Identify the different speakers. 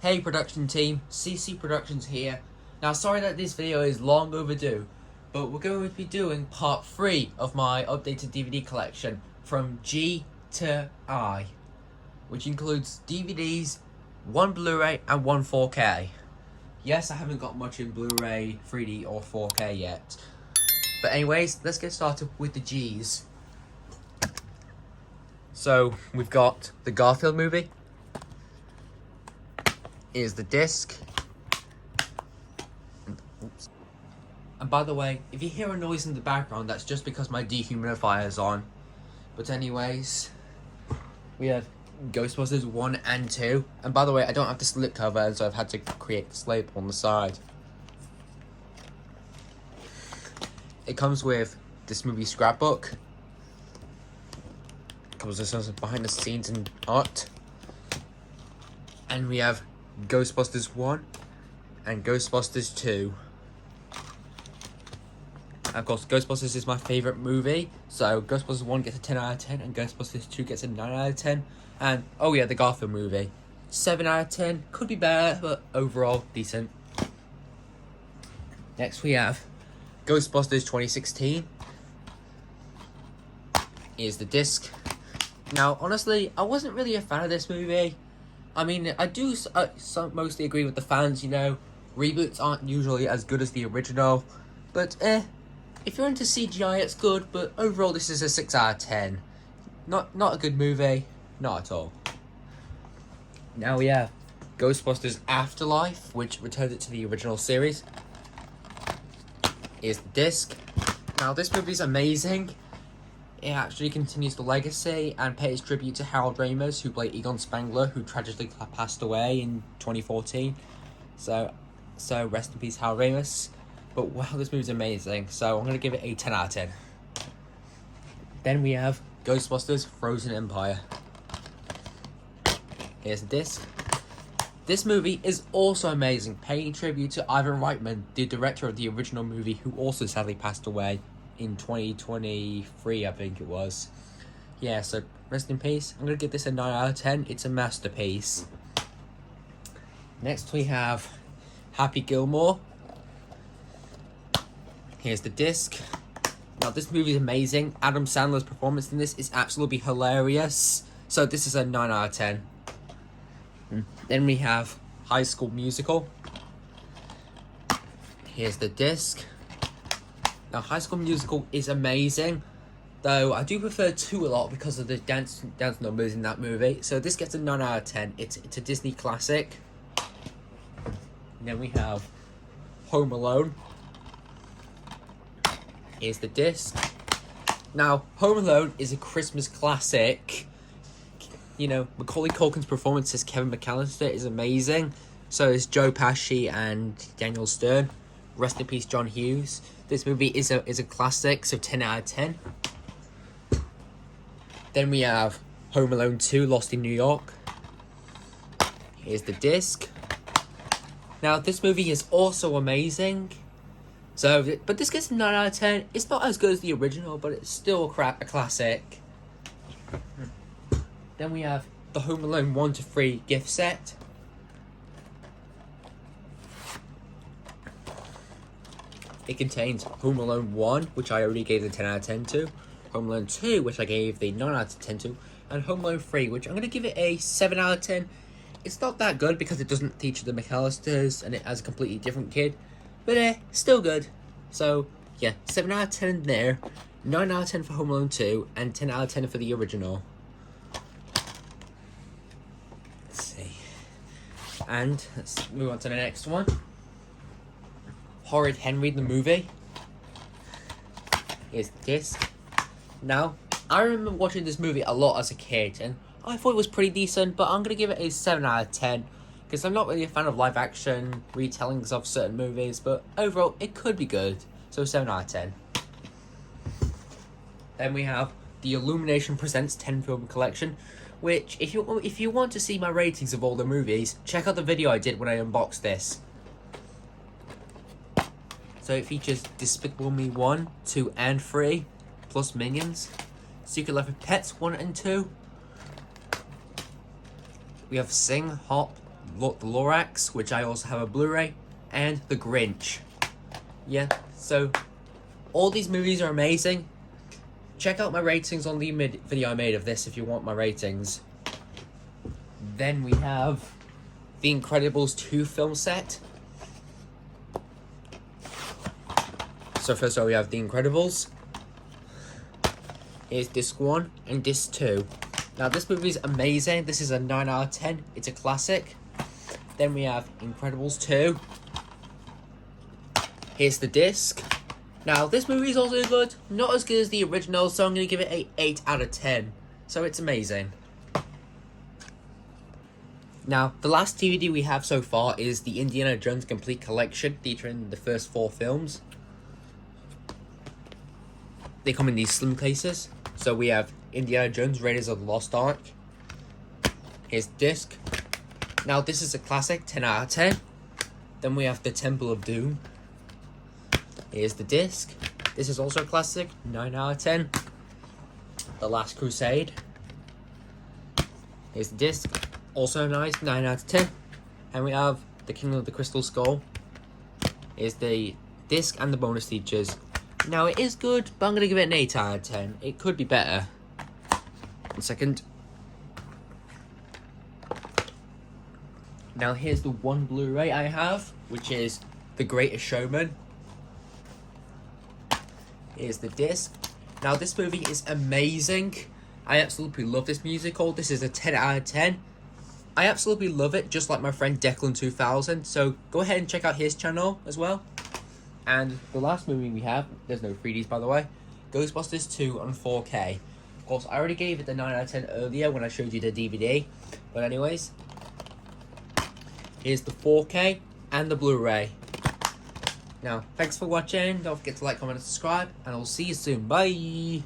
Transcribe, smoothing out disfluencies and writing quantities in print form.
Speaker 1: Hey production team, CC Productions here. Now sorry that this video is long overdue, but we're going to be doing part 3 of my updated DVD collection from G to I, which includes DVDs, 1 Blu-ray and 1 4K. Yes, I haven't got much in Blu-ray, 3D or 4K yet. But anyways, let's get started with the G's. So, we've got the Garfield movie. Here's the disc. Oops. And by the way, if you hear a noise in the background, that's just because my dehumidifier is on. But anyways, we have Ghostbusters 1 and 2. And by the way, I don't have the slip cover, so I've had to create the slip on the side. It comes with this movie scrapbook. It comes with some behind the scenes and art. And we have Ghostbusters 1 and Ghostbusters 2. Of course, Ghostbusters is my favourite movie, so Ghostbusters 1 gets a 10 out of 10 and Ghostbusters 2 gets a 9 out of 10. And, oh yeah, the Garfield movie. 7 out of 10, could be better, but overall, decent. Next we have Ghostbusters 2016. Here's the disc. Now, honestly, I wasn't really a fan of this movie. I mean, I do mostly agree with the fans, you know. Reboots aren't usually as good as the original. But, if you're into CGI, it's good. But overall, this is a 6 out of 10. Not a good movie. Not at all. Now we have Ghostbusters Afterlife, which returns it to the original series. Here's the disc. Now, this movie's amazing. It actually continues the legacy and pays tribute to Harold Ramis, who played Egon Spengler, who tragically passed away in 2014. So rest in peace, Harold Ramis. But wow, this movie's amazing. So I'm going to give it a 10 out of 10. Then we have Ghostbusters Frozen Empire. Here's the disc. This movie is also amazing, paying tribute to Ivan Reitman, the director of the original movie, who also sadly passed away in 2023, I think it was. Yeah, so rest in peace. I'm going to give this a 9 out of 10. It's a masterpiece. Next we have Happy Gilmore. Here's the disc. Now this movie is amazing. Adam Sandler's performance in this is absolutely hilarious. So this is a 9 out of 10. Then we have High School Musical. Here's the disc. Now, High School Musical is amazing, though I do prefer 2 a lot because of the dance numbers in that movie. So this gets a 9 out of 10. It's a Disney classic. And then we have Home Alone. Here's the disc. Now, Home Alone is a Christmas classic. You know, Macaulay Culkin's performance as Kevin McAllister is amazing. So is Joe Pesci and Daniel Stern. Rest in peace, John Hughes. This movie is a classic, so 10 out of 10. Then we have Home Alone 2, Lost in New York. Here's the disc. Now, this movie is also amazing. So, but this gets a 9 out of 10. It's not as good as the original, but it's still a classic. Then we have the Home Alone 1 to 3 gift set. It contains Home Alone 1, which I already gave the 10 out of 10 to, Home Alone 2, which I gave the 9 out of 10 to, and Home Alone 3, which I'm going to give it a 7 out of 10. It's not that good because it doesn't feature the McAllisters and it has a completely different kid, but still good. So, yeah, 7 out of 10 there, 9 out of 10 for Home Alone 2, and 10 out of 10 for the original. Let's see. And let's move on to the next one. Horrid Henry, the movie. Here's the disc. Now, I remember watching this movie a lot as a kid, and I thought it was pretty decent, but I'm going to give it a 7 out of 10, because I'm not really a fan of live action retellings of certain movies, but overall, it could be good, so 7 out of 10. Then we have the Illumination Presents 10 Film Collection, which, if you want to see my ratings of all the movies, check out the video I did when I unboxed this. So it features Despicable Me 1, 2 and 3, plus Minions. Secret Life of Pets 1 and 2. We have Sing, Hop, the Lorax, which I also have a Blu-ray, and The Grinch. Yeah, so all these movies are amazing. Check out my ratings on the video I made of this if you want my ratings. Then we have The Incredibles 2 film set. So first of all, we have The Incredibles. Here's disc 1 and disc 2. Now this movie is amazing. This is a 9 out of 10. It's a classic. Then we have Incredibles 2. Here's the disc. Now this movie is also good. Not as good as the original, so I'm going to give it an 8 out of 10. So it's amazing. Now, the last DVD we have so far is the Indiana Jones Complete Collection, featuring the first 4 films. They come in these slim cases. So we have Indiana Jones Raiders of the Lost Ark. Here's the disc. Now this is a classic, 10 out of 10. Then we have the Temple of Doom. Here's the disc. This is also a classic, 9 out of 10. The Last Crusade. Here's the disc. Also nice, 9 out of 10. And we have the Kingdom of the Crystal Skull. Here's the disc and the bonus features. Now it is good, but I'm going to give it an 8 out of 10. It could be better. 1 second. Now here's the one Blu-ray I have, which is The Greatest Showman. Here's the disc. Now this movie is amazing. I absolutely love this musical. This is a 10 out of 10. I absolutely love it, just like my friend Declan2000. So go ahead and check out his channel as well. And the last movie we have, there's no 3Ds by the way, Ghostbusters 2 on 4K. Of course, I already gave it the 9 out of 10 earlier when I showed you the DVD. But anyways, here's the 4K and the Blu-ray. Now, thanks for watching. Don't forget to like, comment, and subscribe. And I'll see you soon. Bye!